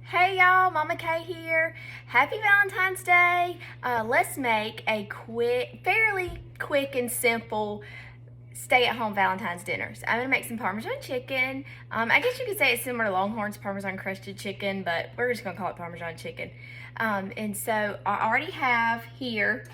Hey y'all, Mama Kay here. Happy Valentine's Day. Let's make a fairly quick and simple stay-at-home Valentine's dinner. So I'm gonna make some Parmesan chicken. I guess you could say it's similar to Longhorn's Parmesan crusted chicken, but we're just gonna call it Parmesan chicken. And so I already have here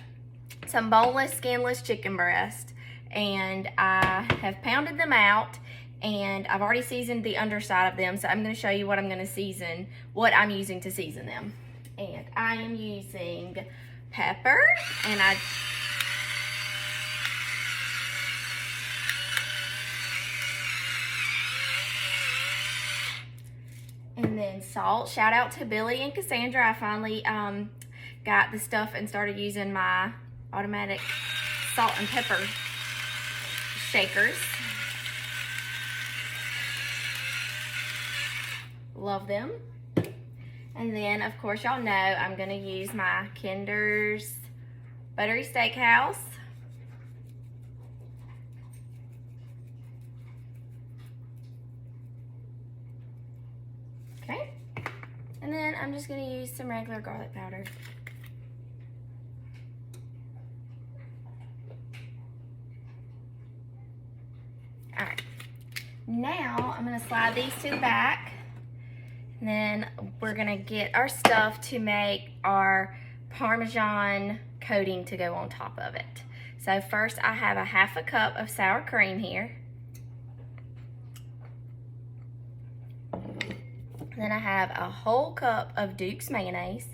some boneless, skinless chicken breast, and I have pounded them out. And I've already seasoned the underside of them, so I'm going to show you what I'm going to season, what I'm using to season them. And I am using pepper, and then salt. Shout out to Billy and Cassandra. I finally got the stuff and started using my automatic salt and pepper shakers. Love them. And then, of course, y'all know I'm going to use my Kinder's Buttery Steakhouse. Okay. And then I'm just going to use some regular garlic powder. All right. Now, I'm going to slide these to the back. And then we're gonna get our stuff to make our Parmesan coating to go on top of it. So first I have a half a cup of sour cream here. Then I have a whole cup of Duke's mayonnaise.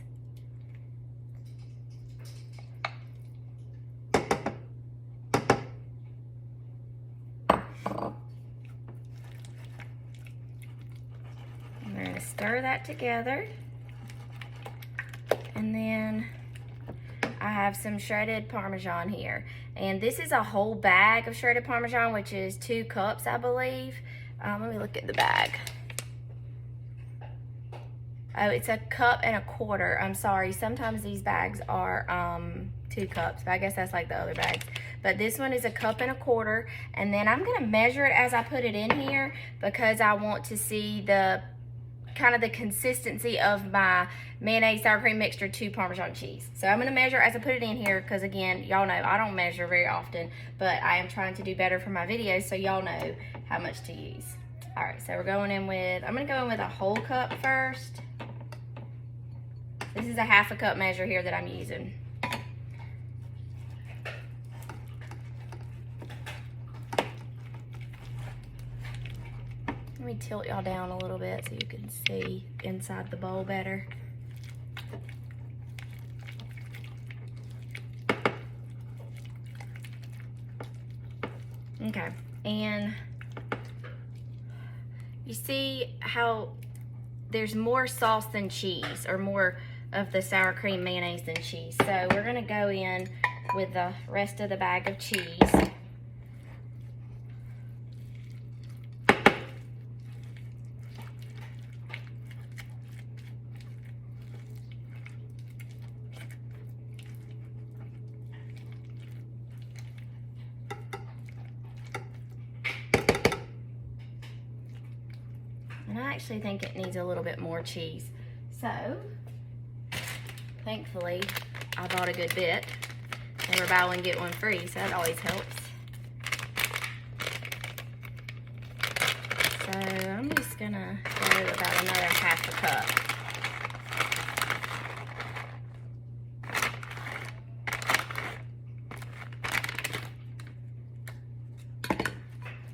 Stir that together, and then I have some shredded Parmesan here, and this is a whole bag of shredded Parmesan, which is 2 cups, I believe. Let me look at the bag. Oh, it's 1.25 cups. I'm sorry, sometimes these bags are 2 cups, but I guess that's like the other bags. But this one is 1.25 cups, and then I'm gonna measure it as I put it in here because I want to see the kind of the consistency of my mayonnaise sour cream mixture to Parmesan cheese. So I'm going to measure as I put it in here because, again, y'all know I don't measure very often, but I am trying to do better for my videos so y'all know how much to use. All right, so we're going in with, I'm going to go in with a whole cup first. This is a half a cup measure here that I'm using. Let me tilt y'all down a little bit so you can see inside the bowl better. Okay, and you see how there's more sauce than cheese, or more of the sour cream mayonnaise than cheese. So we're gonna go in with the rest of the bag of cheese. And I actually think it needs a little bit more cheese. So, thankfully, I bought a good bit. They were buy one, get one free, so that always helps. So, I'm just gonna go about another half a cup.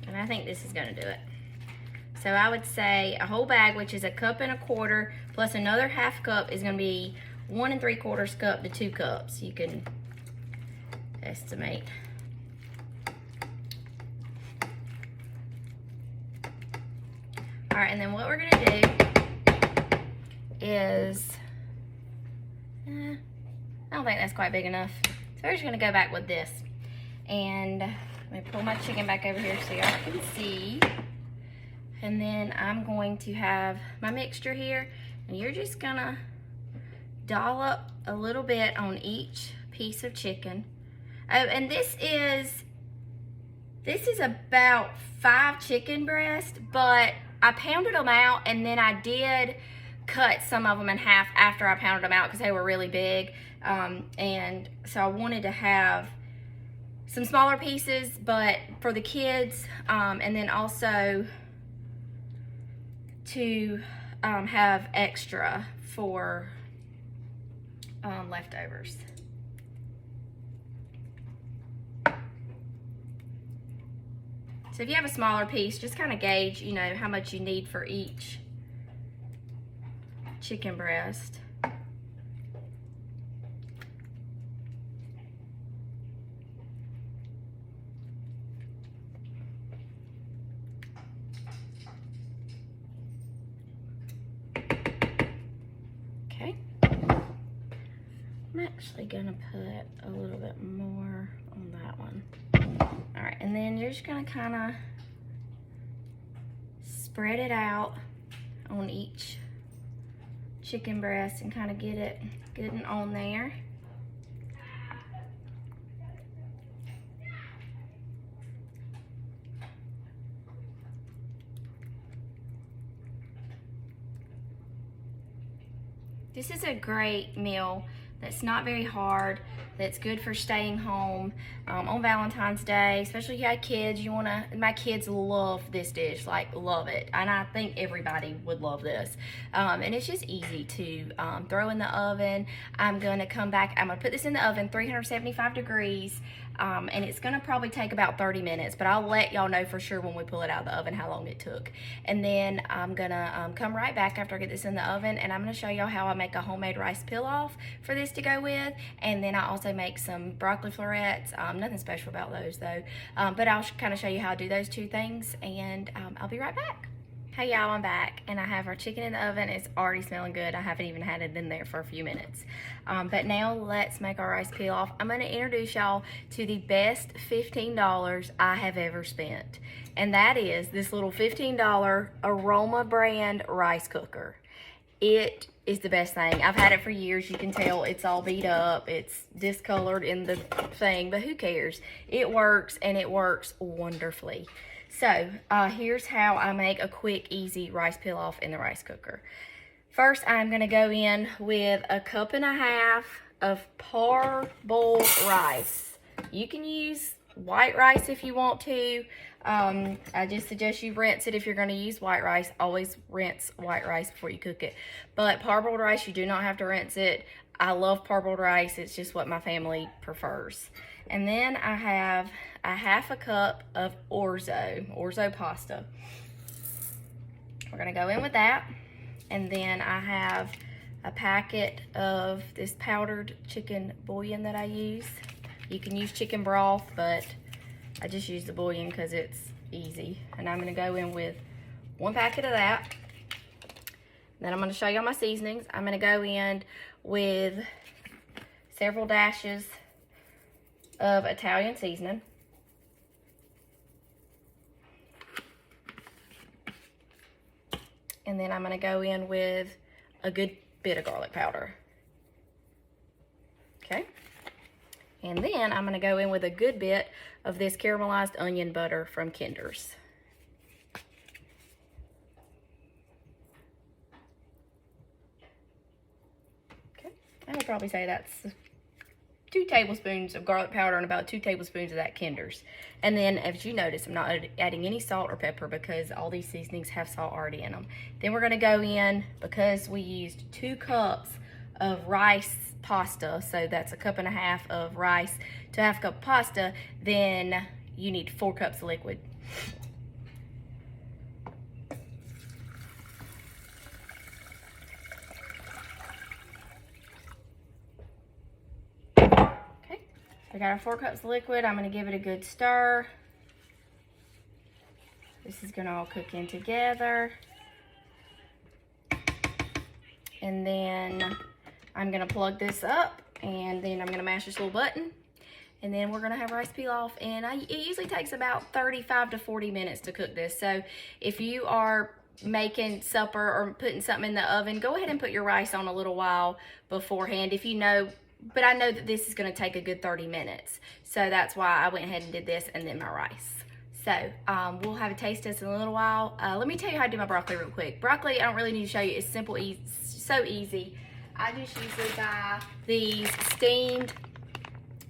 And I think this is gonna do it. So I would say a whole bag, which is 1.25 cups, plus another half cup is gonna be 1 3/4 cup to 2 cups. You can estimate. All right, and then what we're gonna do is, I don't think that's quite big enough. So we're just gonna go back with this. And let me pull my chicken back over here so y'all can see. And then I'm going to have my mixture here, and you're just gonna dollop a little bit on each piece of chicken. Oh, and this is about 5 chicken breasts, but I pounded them out, and then I did cut some of them in half after I pounded them out because they were really big. And so I wanted to have some smaller pieces, but for the kids, and then also to have extra for leftovers. So if you have a smaller piece, just kind of gauge, you know, how much you need for each chicken breast. Okay. I'm actually gonna put a little bit more on that one. All right, and then you're just gonna kind of spread it out on each chicken breast and kind of get it good and on there. This is a great meal that's not very hard, that's good for staying home on Valentine's Day, especially if you have kids. My kids love this dish, like love it, and I think everybody would love this. And it's just easy to throw in the oven. I'm gonna put this in the oven 375 degrees, and it's gonna probably take about 30 minutes, but I'll let y'all know for sure when we pull it out of the oven how long it took. And then I'm gonna come right back after I get this in the oven, and I'm gonna show y'all how I make a homemade rice pilaf for this to go with. And then I also make some broccoli florets. Nothing special about those though, but I'll kind of show you how to do those two things, and I'll be right back. Hey y'all, I'm back, and I have our chicken in the oven. It's already smelling good. I haven't even had it in there for a few minutes. But now let's make our rice pilaf. I'm gonna introduce y'all to the best $15 I have ever spent. And that is this little $15 Aroma brand rice cooker. It is the best thing. I've had it for years. You can tell it's all beat up. It's discolored in the thing, but who cares? It works, and it works wonderfully. So here's how I make a quick, easy rice pilaf in the rice cooker. First, I'm gonna go in with a 1.5 cups of parboiled rice. You can use white rice if you want to. I just suggest you rinse it if you're gonna use white rice. Always rinse white rice before you cook it. But parboiled rice, you do not have to rinse it. I love parboiled rice. It's just what my family prefers. And then I have a 1/2 cup of orzo pasta. We're gonna go in with that. And then I have a packet of this powdered chicken bouillon that I use. You can use chicken broth, but I just use the bouillon because it's easy. And I'm gonna go in with 1 packet of that. Then I'm gonna show you all my seasonings. I'm gonna go in with several dashes of Italian seasoning. And then I'm gonna go in with a good bit of garlic powder. Okay. And then I'm gonna go in with a good bit of this caramelized onion butter from Kinder's. Okay, I would probably say that's 2 tablespoons of garlic powder and about 2 tablespoons of that Kinder's. And then, as you notice, I'm not adding any salt or pepper because all these seasonings have salt already in them. Then we're gonna go in, because we used 2 cups of rice pasta, so that's a 1.5 cups of rice to 1/2 cup of pasta, then you need 4 cups of liquid. Okay, I got our 4 cups of liquid. I'm gonna give it a good stir. This is gonna all cook in together. And then I'm gonna plug this up, and then I'm gonna mash this little button, and then we're gonna have rice pilaf. And it usually takes about 35 to 40 minutes to cook this. So if you are making supper or putting something in the oven, go ahead and put your rice on a little while beforehand if you know, but I know that this is gonna take a good 30 minutes. So that's why I went ahead and did this and then my rice. So we'll have a taste test in a little while. Let me tell you how to do my broccoli real quick. Broccoli, I don't really need to show you. It's simple, easy, so easy. I just usually buy these steamed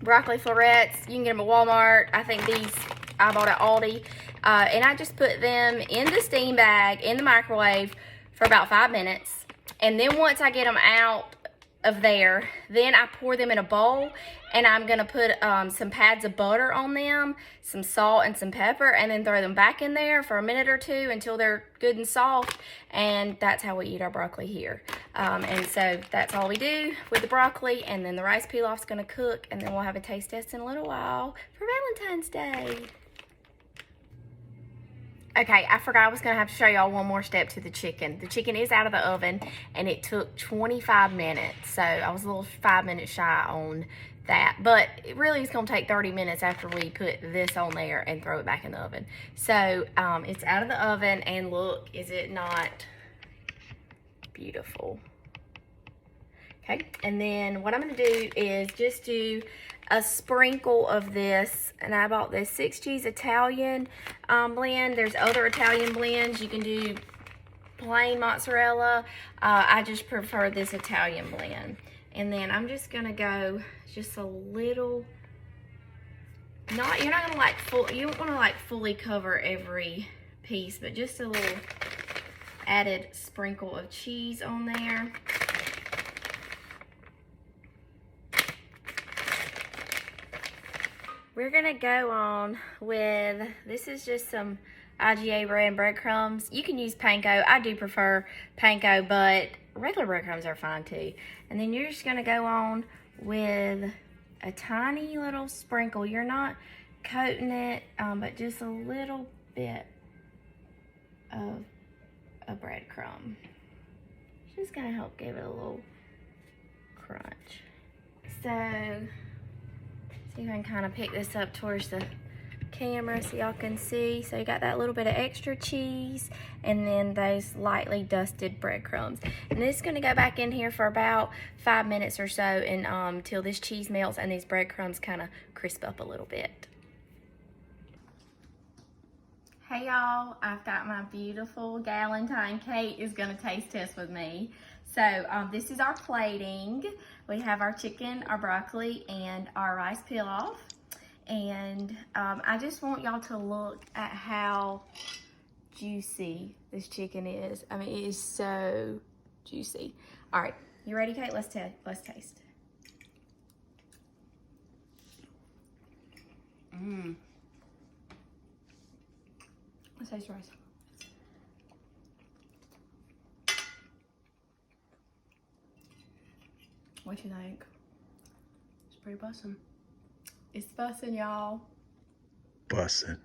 broccoli florets. You can get them at Walmart. I think these I bought at Aldi. And I just put them in the steam bag in the microwave for about 5 minutes. And then once I get them out of there, then I pour them in a bowl, and I'm gonna put some pads of butter on them, some salt and some pepper, and then throw them back in there for a minute or two until they're good and soft. And that's how we eat our broccoli here. And so that's all we do with the broccoli, and then the rice pilaf's gonna cook, and then we'll have a taste test in a little while for Valentine's Day. Okay, I forgot I was gonna have to show y'all one more step to the chicken. The chicken is out of the oven, and it took 25 minutes. So I was a little 5 minutes shy on that. But it really is gonna take 30 minutes after we put this on there and throw it back in the oven. So it's out of the oven, and look, is it not beautiful? Okay, and then what I'm gonna do is just do a sprinkle of this, and I bought this 6 cheese Italian blend. There's other Italian blends. You can do plain mozzarella. I just prefer this Italian blend. And then I'm just gonna go just a little, you don't wanna like fully cover every piece, but just a little added sprinkle of cheese on there. We're gonna go on with, this is just some IGA bread and breadcrumbs. You can use panko. I do prefer panko, but regular breadcrumbs are fine too. And then you're just gonna go on with a tiny little sprinkle. You're not coating it, but just a little bit of a breadcrumb. Just gonna help give it a little crunch. So, see if I can kind of pick this up towards the camera so y'all can see. So you got that little bit of extra cheese, and then those lightly dusted breadcrumbs. And this is gonna go back in here for about 5 minutes or so, and until this cheese melts and these breadcrumbs kind of crisp up a little bit. Hey y'all, I've got my beautiful Galentine Kate is gonna taste test with me. So this is our plating. We have our chicken, our broccoli, and our rice pilaf. And I just want y'all to look at how juicy this chicken is. I mean, it is so juicy. All right, you ready, Kate? Let's taste. Let's taste rice. What you think? It's pretty bussin'. It's bussin', y'all. Bussin'.